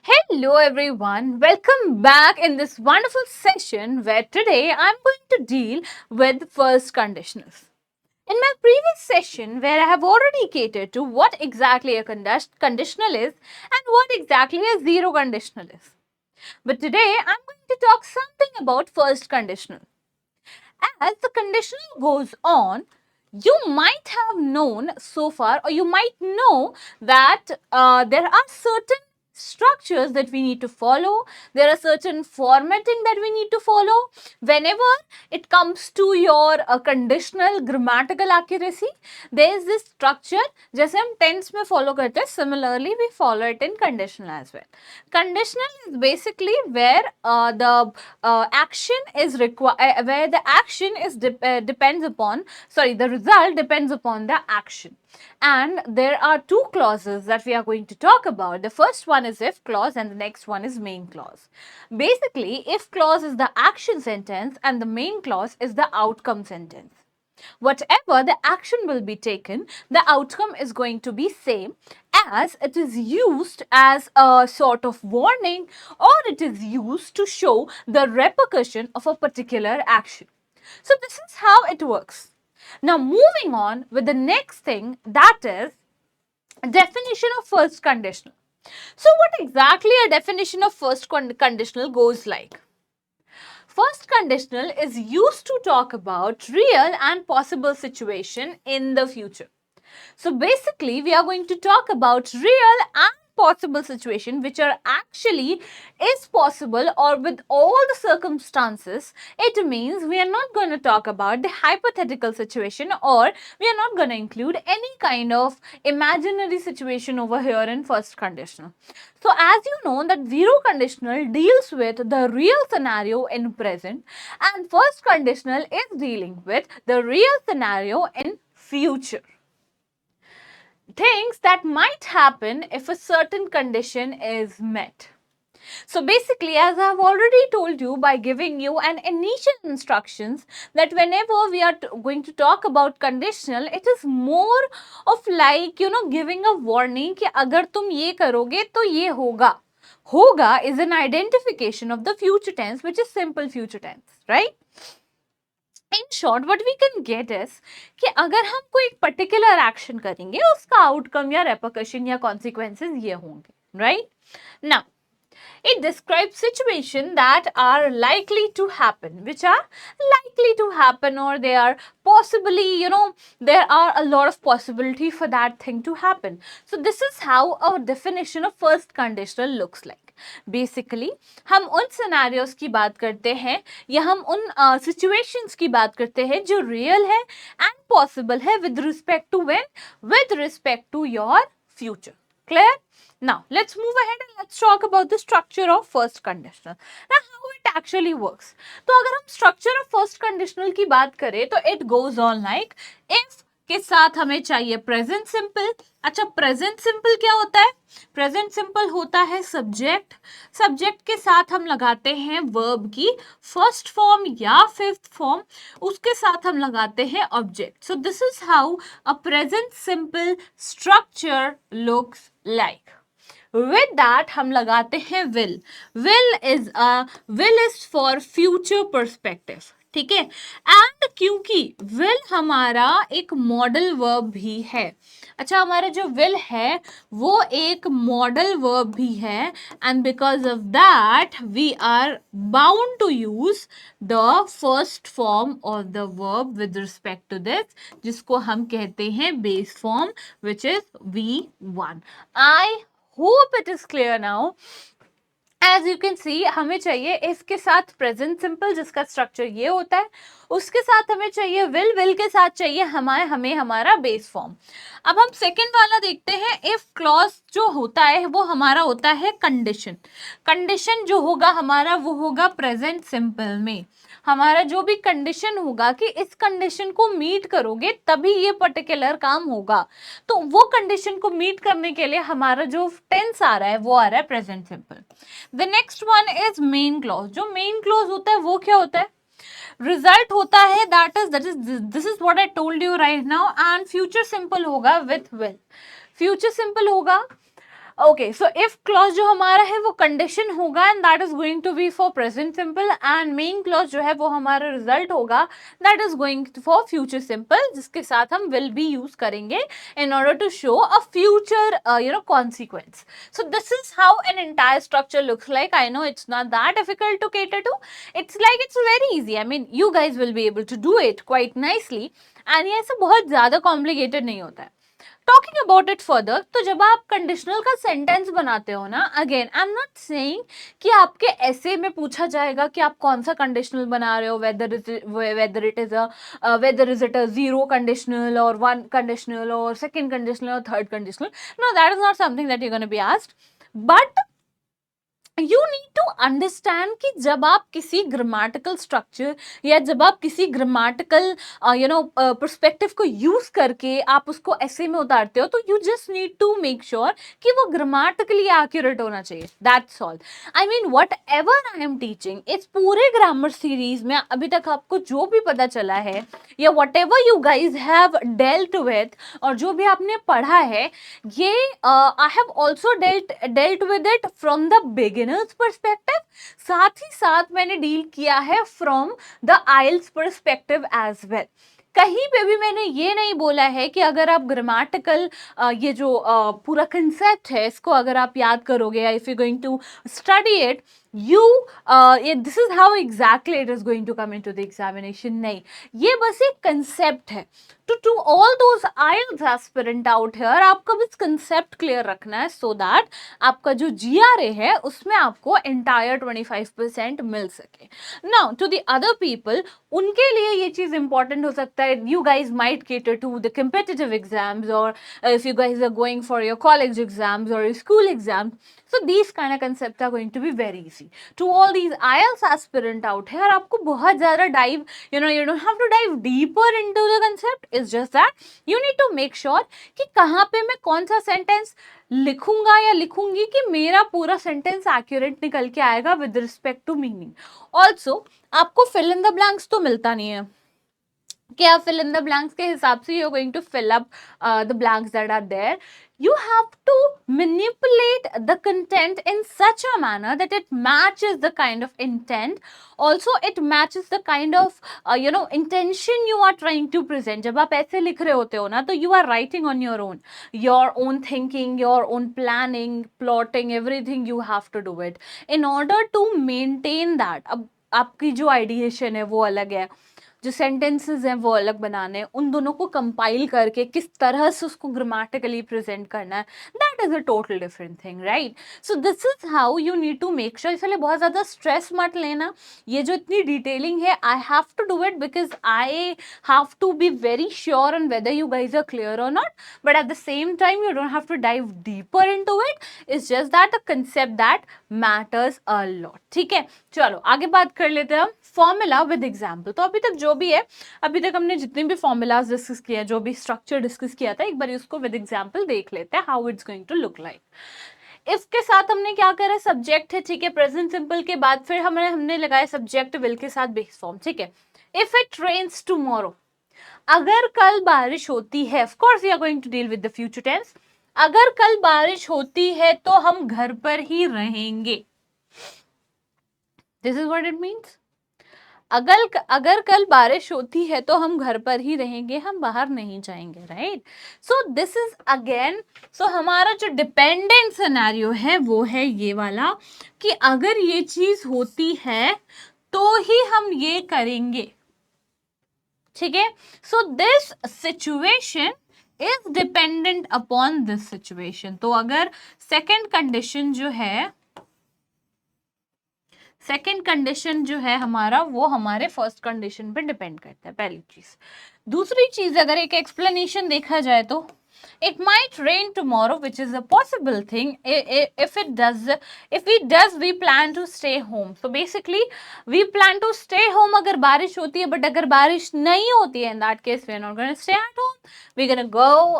Hello everyone, welcome back in this wonderful session where today I'm going to deal with first conditionals. In my previous session where I have already catered to what exactly a conditional is and what exactly a zero conditional is. But today I'm going to talk something about first conditional. As the conditional goes on, you might have known so far, or you might know that there are certain structures that we need to follow. There are certain formatting that we need to follow whenever it comes to your conditional grammatical accuracy. There is this structure जैसे हम tense में follow करते हैं, similarly we follow it in conditional as well. Conditional is basically where the action is required, where the action is depends upon, sorry, the result depends upon the action. And there are two clauses that we are going to talk about. The first one is if clause and the next one is main clause. Basically, if clause is the action sentence and the main clause is the outcome sentence. Whatever the action will be taken, the outcome is going to be same, as it is used as a sort of warning or it is used to show the repercussion of a particular action. So this is how it works. Now moving on with the next thing, that is definition of first conditional. So what exactly a definition of first conditional goes like? First conditional is used to talk about real and possible situation in the future. So basically, we are going to talk about real and possible situation which are actually is possible or with all the circumstances. It means we are not going to talk about the hypothetical situation, or we are not going to include any kind of imaginary situation over here in first conditional. So as you know that zero conditional deals with the real scenario in present and first conditional is dealing with the real scenario in future. Things that might happen if a certain condition is met. So basically, as I have already told you by giving you an initial instructions that whenever we are going to talk about conditional, it is more of like, giving a warning कि अगर तुम ये करोगे तो ये होगा. Hoga is an identification of the future tense, which is simple future tense, right? In short what we can get is कि अगर हम कोई एक पर्टिकुलर एक्शन करेंगे उसका आउटकम या रेपरकशन या कॉन्सिक्वेंसेस ये होंगे, right? Now it describes situations that are likely to happen, which are likely to happen, or they are possibly, there are a lot of possibility for that thing to happen. So this is how our definition of first conditional looks like. Basically, हम उन scenarios की बात करते हैं या हम उन situations की बात करते हैं जो रियल है एंड पॉसिबल है with respect to when, with respect to your future. Clear? Now, let's move ahead and let's talk about the structure of first conditional. Now, how it actually works. तो अगर हम structure of first conditional की बात करें तो it goes on like if के साथ हमें चाहिए प्रेजेंट सिंपल. अच्छा, प्रेजेंट सिंपल क्या होता है? प्रेजेंट सिंपल होता है सब्जेक्ट. सब्जेक्ट के साथ हम लगाते हैं वर्ब की फर्स्ट फॉर्म या फिफ्थ फॉर्म. उसके साथ हम लगाते हैं object. So this is how a present simple structure looks like. With that हम लगाते हैं will. Will is for future perspective. ठीक है. एंड क्योंकि will हमारा एक मॉडल वर्ब भी है. अच्छा, हमारा जो will है वो एक मॉडल वर्ब भी है and because of that we are bound to use the first form of the verb with respect to this, जिसको हम कहते हैं base form, which is V1. I hope it is clear now. As you can see हमें चाहिए if के साथ present simple जिसका structure ये होता है, उसके साथ हमें चाहिए विल के साथ चाहिए हमें हमारा बेस फॉर्म. अब हम सेकंड वाला देखते हैं. इफ क्लॉज जो होता है वो हमारा होता है कंडीशन. कंडीशन जो होगा हमारा वो होगा प्रेजेंट सिंपल में. हमारा जो भी कंडीशन होगा कि इस कंडीशन को मीट करोगे तभी ये पर्टिकुलर काम होगा, तो वो कंडीशन को मीट करने के लिए हमारा जो टेंस आ रहा है वो आ रहा है present simple. The next one is main clause. जो मेन क्लॉज होता है वो क्या होता है? रिजल्ट होता है this is what I told you right now. And future simple होगा विथ विल. फ्यूचर सिंपल होगा ओके, सो इफ क्लॉज जो हमारा है वो कंडीशन होगा and that is going to be for present simple, and main clause जो है वो हमारा रिजल्ट होगा that is going for future simple, जिसके साथ हम विल बी यूज करेंगे in order to show a future consequence. So this is how an entire structure looks like. I know it's not that difficult to cater to. It's very easy. I mean, you guys will be able to do it quite nicely, and ये ऐसा बहुत ज्यादा complicated नहीं होता है. Talking about it further, तो जब आप कंडीशनल का सेंटेंस बनाते हो ना, again I am not saying कि आपके ऐसे में पूछा जाएगा कि आप कौन सा कंडीशनल बना रहे हो, whether is it a zero conditional और वन कंडीशनल और सेकंड कंडीशनल और third conditional. No, that is not something that you gonna be asked. But you need to understand कि जब आप किसी ग्रामेटिकल स्ट्रक्चर या जब आप किसी ग्रामेटिकल पर्सपेक्टिव को यूज करके आप उसको ऐसे में उतारते हो, तो you just need to make sure कि वो ग्रामेटिकली एक्यूरेट होना चाहिए. That's all. I mean whatever I am teaching, इस पूरे ग्रामर सीरीज में अभी तक आपको जो भी पता चला है या whatever you guys have dealt with, और जो भी आपने पढ़ा है, ये I have also dealt with it from the beginners perspective. साथ ही साथ मैंने डील किया है from the IELTS perspective as well. कहीं पे भी मैंने ये नहीं बोला है कि अगर आप ग्रामेटिकल ये जो पूरा कंसेप्ट है इसको अगर आप याद करोगे या if you going to study it, you this is how exactly it is going to come into the examination. नहीं, ये बस एक कंसेप्ट है. to all those IELTS aspirant out here, आपको बस कंसेप्ट क्लियर रखना है so that आपका जो GRA है उसमें आपको entire 25% मिल सके. Now to the other people, उनके लिए ये चीज इंपॉर्टेंट हो सकता है. You guys might cater to the competitive exams, or if you guys are going for your college exams or your school exams, so these kind of concepts are going to be very easy. To all these IELTS aspirant out here, आपको बहुत ज़्यादा dive, you don't have to dive deeper into the concept. It's just that you need to make sure कि कहाँ पे मैं कौन सा sentence लिखूंगा या लिखूंगी कि मेरा पूरा सेंटेंस एक्यूरेट निकल के आएगा with respect to meaning. Also आपको फिल इन द ब्लैंक्स तो मिलता नहीं है कि आप fill in the blanks के हिसाब से you're going to fill up the blanks that are there. You have to manipulate the content in such a manner that it matches the kind of intent. Also, it matches the kind of intention you are trying to present. जब आप ऐसे लिख रहे होते हो ना, तो you are writing on your own thinking, your own planning, plotting, everything you have to do it in order to maintain that. अब आपकी जो ideation है वो अलग है, जो सेंटेंसेस हैं वो अलग बनाने हैं, उन दोनों को कंपाइल करके किस तरह से उसको ग्रामेटिकली प्रेजेंट करना है, that is a total different thing, right. So this is how you need to make sure. इसलिए बहुत ज़्यादा स्ट्रेस मत लेना. ये जो इतनी डिटेलिंग है, I have to do it because I have to be very sure on whether you guys are clear और not, but at the same time you don't have to dive deeper into it. It's just that the concept that matters a lot. ठीक है, चलो आगे बात कर लेते हैं हम फॉर्मूला विद एग्जाम्पल. तो अभी तक जो भी है, अभी तक हमने जितने भी फॉर्मूलाज डिस्कस किया, जो भी स्ट्रक्चर डिस्कस किया था, एक बार उसको विद एग्जाम्पल देख लेते हैं how it's going to look like. इसके साथ हमने क्या करा, सब्जेक्ट है, ठीक है, प्रेजेंट सिंपल के बाद फिर हमने लगाया सब्जेक्ट विल के साथ बेस फॉर्म. ठीक है, इफ इट रेन्स टुमारो, अगर कल बारिश होती है, of course we are going to deal with the future tense. अगर कल बारिश होती है तो हम घर पर ही रहेंगे. This is what it means. अगर कल बारिश होती है तो हम घर पर ही रहेंगे, हम बाहर नहीं जाएंगे, right. So this is again, so हमारा जो डिपेंडेंट सिनेरियो है वो है ये वाला कि अगर ये चीज होती है तो ही हम ये करेंगे. ठीक है, so this situation is dependent upon this situation. तो अगर सेकेंड कंडीशन जो है हमारा, वो हमारे फर्स्ट कंडीशन पे डिपेंड करता है, पहली चीज. दूसरी चीज, अगर एक एक्सप्लेनेशन देखा जाए तो it might rain tomorrow which is a possible thing. If we plan to stay home. So basically we plan to stay home अगर बारिश होती है, बट अगर बारिश नहीं होती है, in that case we are not gonna stay at home, we gonna go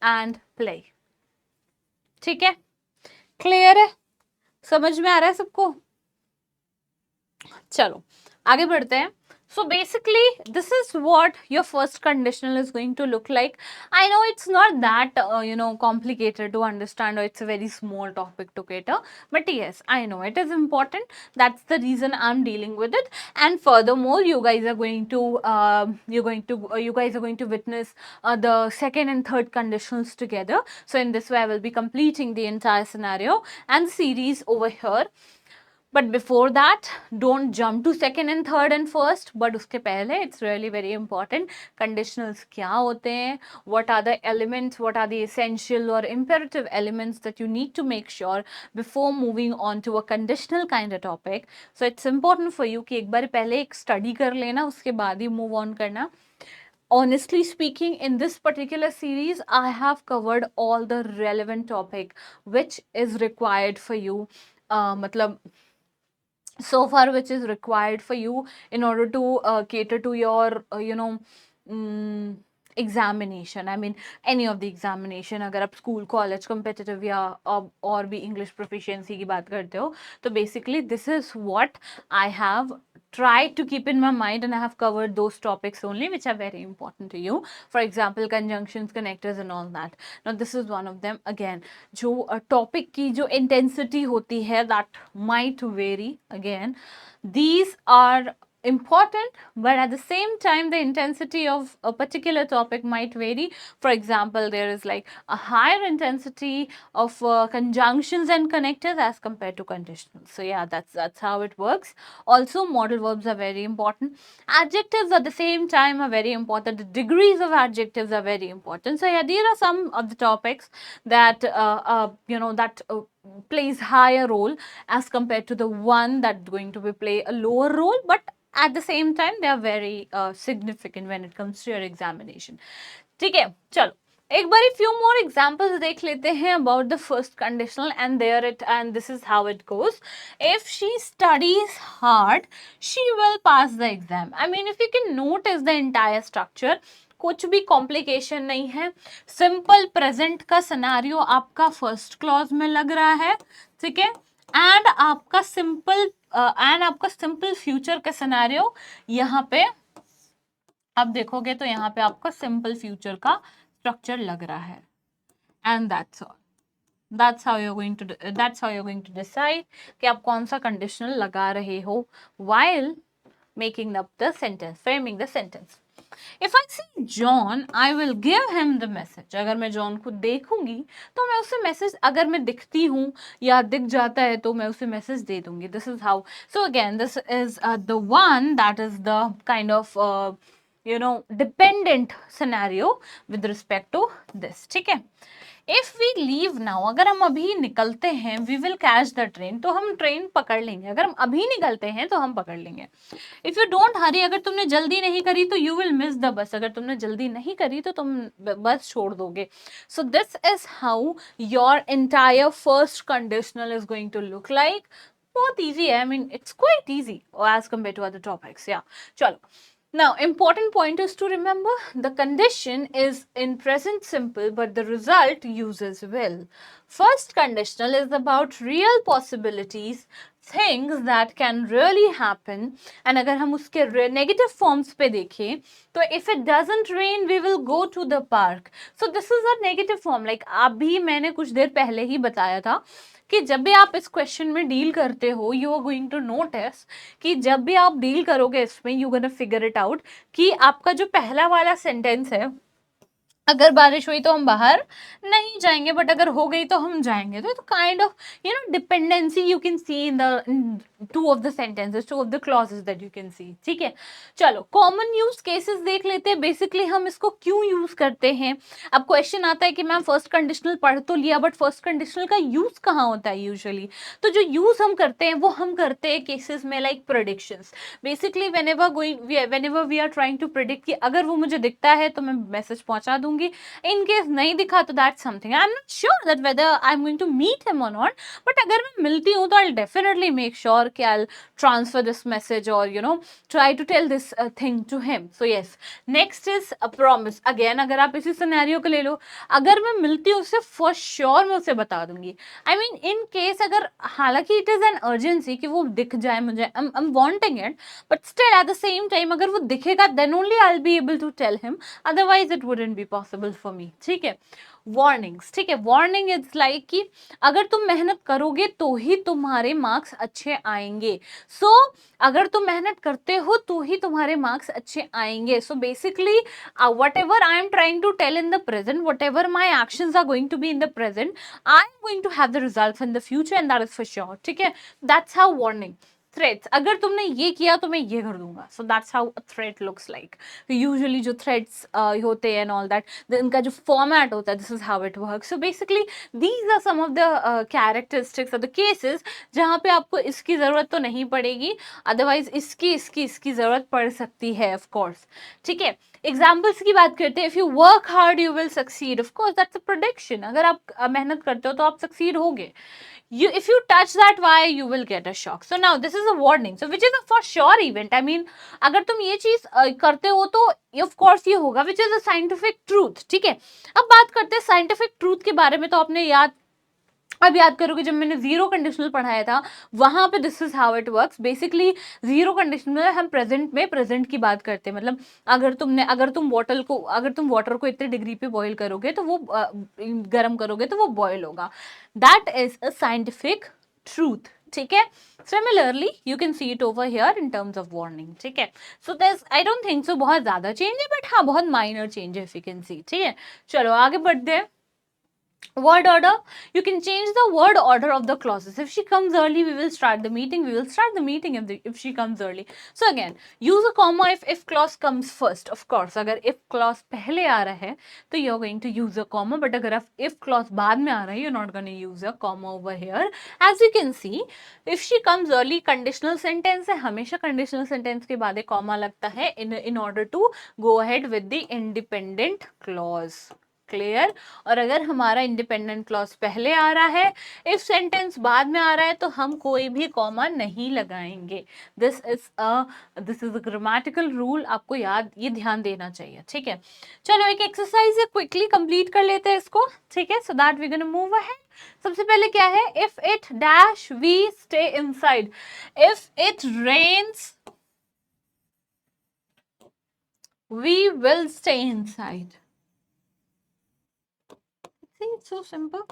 and play. ठीक है, क्लियर है, समझ में आ रहा है सबको. चलो आगे बढ़ते हैं. So basically, this is what your first conditional is going to look like. I know it's not that, complicated to understand, or it's a very small topic to cater. But yes, I know it is important. That's the reason I'm dealing with it. And furthermore, you guys are going to, you guys are going to witness the second and third conditionals together. So in this way, I will be completing the entire scenario and the series over here. But before that, don't jump to second and third and first. But उसके पहले, it's really very important. Conditionals क्या होते हैं? What are the elements? What are the essential or imperative elements that you need to make sure before moving on to a conditional kind of topic? So it's important for you कि एक बार पहले एक study कर लेना, उसके बाद ही move on करना. Honestly speaking, in this particular series, I have covered all the relevant topic which is required for you. मतलब so far which is required for you in order to cater to your examination. I mean, any of the examination, अगर आप school, college, competitive या और भी English proficiency की बात करते हो, तो basically this is what I have tried to keep in my mind, and I have covered those topics only which are very important to you. For example, conjunctions, connectors and all that. Now this is one of them. Again, जो topic की जो intensity होती है, that might vary. Again, these are important, but at the same time the intensity of a particular topic might vary. For example, there is like a higher intensity of conjunctions and connectors as compared to conditionals. So yeah, that's how it works. Also, modal verbs are very important. Adjectives at the same time are very important. The degrees of adjectives are very important. So yeah, these are some of the topics that plays higher role as compared to the one that's going to be play a lower role, but at the same time they are very significant when it comes to your examination. ठीक है, चलो एक बार few more examples देख लेते हैं about the first conditional, and this is how it goes. If she studies hard, she will pass the exam. I mean, if you can notice the entire structure, कुछ भी complication नहीं है. Simple present का scenario आपका first clause में लग रहा है, ठीक है, एंड आपका सिंपल फ्यूचर का सिनेरियो यहाँ पे आप देखोगे तो यहाँ पे आपका सिंपल फ्यूचर का स्ट्रक्चर लग रहा है. And that's all. That's how you're going to decide कि आप कौन सा कंडीशनल लगा रहे हो while making up the sentence, framing the sentence. If I see John, I will give him the message. अगर मैं जॉन को देखूंगी तो मैं उसे मैसेज, अगर मैं दिखती हूँ या दिख जाता है तो मैं उसे मैसेज दे दूंगी. This is how. So again, this is the one that is the kind of dependent scenario with respect to this. ठीक है. If we leave now, अगर हम अभी निकलते हैं, we will catch the train, तो हम ट्रेन पकड़ लेंगे. अगर हम अभी निकलते हैं तो हम पकड़ लेंगे. If you don't hurry, अगर तुमने जल्दी नहीं करी तो you will miss the bus. अगर तुमने जल्दी नहीं करी तो तुम बस छोड़ दोगे. So this is how your entire first conditional is going to look like. बहुत easy है. I mean, it's quite easy as compared to other topics. Yeah. चलो. Now, important point is to remember the condition is in present simple, but the result uses will. First conditional is about real possibilities, things that can really happen. And अगर हम उसके negative forms पे देखें, तो if it doesn't rain, we will go to the park. So this is a negative form. Like अभी मैंने कुछ देर पहले ही बताया था कि जब भी आप इस क्वेश्चन में डील करते हो, you are going to notice कि जब भी आप डील करोगे इसमें, you gonna figure it out कि आपका जो पहला वाला सेंटेंस है, अगर बारिश हुई तो हम बाहर नहीं जाएंगे, बट अगर हो गई तो हम जाएंगे. तो kind of dependency you can C in the two of the sentences, two of the clauses that you can सी. ठीक है, चलो कॉमन यूज केसेस देख लेते हैं. बेसिकली हम इसको क्यों यूज करते हैं. अब क्वेश्चन आता है कि मैम फर्स्ट कंडीशनल पढ़ तो लिया, बट फर्स्ट कंडीशनल का यूज कहाँ होता है यूजुअली. तो जो यूज हम करते हैं वो हम करते हैं केसेस में like predictions. Basically whenever we are trying to predict कि अगर वो मुझे दिखता है तो मैं मैसेज पहुंचा दूंगी. In case नहीं दिखा तो that's something. I'm not sure that whether I'm going to meet him or not, but अगर मैं मिलती हूँ तो I'll definitely make sure okay, I'll transfer this message or try to tell this thing to him. So yes, next is a promise. Again, अगर आप इसी scenario को ले लो, अगर मैं मिलती हूँ उससे for sure मैं उसे बता दूंगी. I mean in case अगर हालांकि it is an urgency कि वो दिख जाए मुझे, I'm wanting it, but still at the same time अगर वो दिखेगा then only I'll be able to tell him, otherwise it wouldn't be possible for me. ठीक है. वार्निंग्स, ठीक है. वार्निंग इज लाइक कि अगर तुम मेहनत करोगे तो ही तुम्हारे मार्क्स अच्छे आएंगे. सो अगर तुम मेहनत करते हो तो ही तुम्हारे मार्क्स अच्छे आएंगे. So basically whatever I am trying to tell in the present, whatever my actions are going to be in the present, I am going to have the results in the future and that is for sure. ठीक है. That's how warning. Threats, अगर तुमने ये किया तो मैं ये कर दूंगा. So that's how a threat looks like. Usually जो थ्रेट्स होते हैं एंड ऑल दैट, इनका जो फॉर्मेट होता है, this is how it work. So basically these are some of the characteristics of the cases जहाँ पे आपको इसकी जरूरत तो नहीं पड़ेगी, अदरवाइज इसकी जरूरत पड़ सकती है ऑफ कोर्स. ठीक है. एग्जाम्पल्स की बात करते हैं. If you work hard you will succeed. Of course that's a prediction. अगर आप मेहनत करते हो तो आप सक्सीड होगे. If you touch that wire you will get a shock. So now this is a warning, so which is a for sure event. I mean अगर तुम ये चीज करते हो तो of course ये होगा, which is a scientific truth. ठीक है. अब बात करते हैं scientific truth के बारे में. तो आपने अब याद करोगे जब मैंने जीरो कंडीशनल पढ़ाया था वहां पे this is how it works. Basically zero conditional में हम प्रेजेंट की बात करते हैं. मतलब अगर तुम वाटर को इतने डिग्री पे बॉईल करोगे तो वो गर्म करोगे तो वो बॉईल होगा. That is a scientific truth. ठीक है. Similarly you can see it over here in terms of warning. ठीक है. So this I don't think so बहुत ज्यादा चेंज है, बट हाँ बहुत माइनर चेंज है, इफ यू कैन सी. ठीक है. चलो आगे बढ़ते हैं. Word order, you can change the word order of the clauses. If she comes early we will start the meeting, if she comes early. So again use a comma if clause comes first. Of course अगर if clause पहले आ रहा है तो you're going to use a comma, but अगर if clause बाद में आ रहा है you're not going to use a comma over here. As you can see, if she comes early conditional sentence है, हमेशा conditional sentence के बाद एक comma लगता है in order to go ahead with the independent clause. Clear. और अगर हमारा इंडिपेंडेंट क्लॉज पहले आ रहा है, इफ सेंटेंस बाद में आ रहा है, तो हम कोई भी कॉमा नहीं लगाएंगे. This is a grammatical rule. आपको ये ध्यान देना चाहिए. ठीक है. चलो एक एक्सरसाइज है, क्विकली कंप्लीट कर लेते हैं इसको. ठीक है. So that we gonna move ahead. सबसे पहले क्या है, if it dash we stay inside. If it rains we will stay inside. See, it's so simple.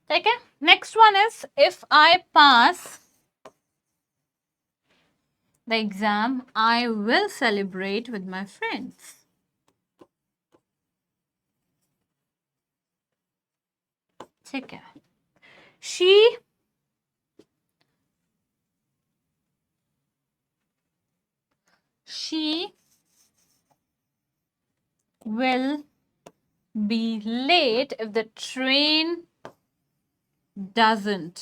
Okay. Next one is if I pass the exam, I will celebrate with my friends. ठीक है. She will be late if the train doesn't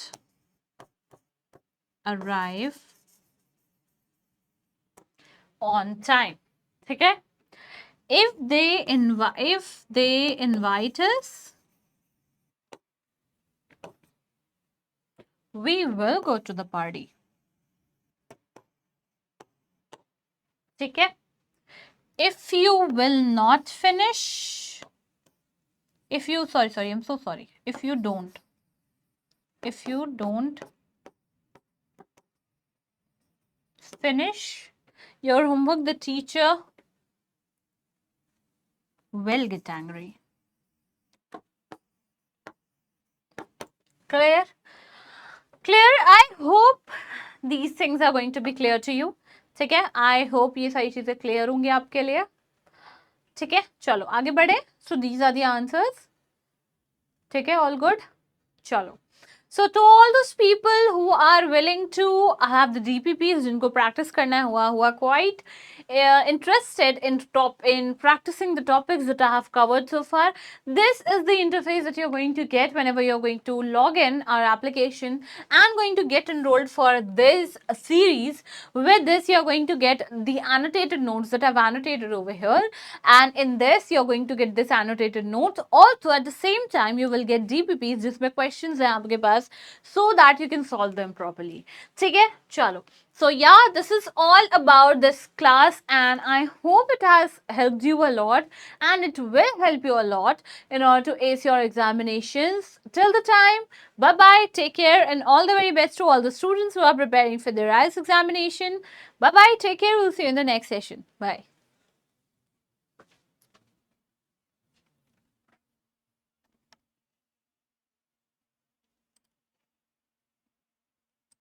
arrive on time. ठीक है. If they invite us, we will go to the party. ठीक है. If you will not finish, I'm so sorry. If you don't finish your homework, the teacher will get angry. Clear? I hope these things are going to be clear to you. ठीक है. I hope ये सारी चीजें clear होंगी आपके लिए. ठीक है. चलो आगे बढ़े. So these are the answers. ठीक है. All good. चलो. So to all those people who are willing to have the DPPs, जिनको practice करना है, हुआ quite interested in practicing the topics that I have covered so far, this is the interface that you're going to get whenever you're going to log in our application and going to get enrolled for this series. With this, you're going to get the annotated notes that I've annotated over here, and in this you're going to get this annotated notes. Also at the same time you will get DPPs जिसमें questions हैं आपके पास, so that you can solve them properly. ठीक है, चलो. So yeah, this is all about this class, and I hope it has helped you a lot, and it will help you a lot in order to ace your examinations. Till the time, bye bye, take care, and all the very best to all the students who are preparing for their IELTS examination. Bye bye, take care, we'll see you in the next session. Bye.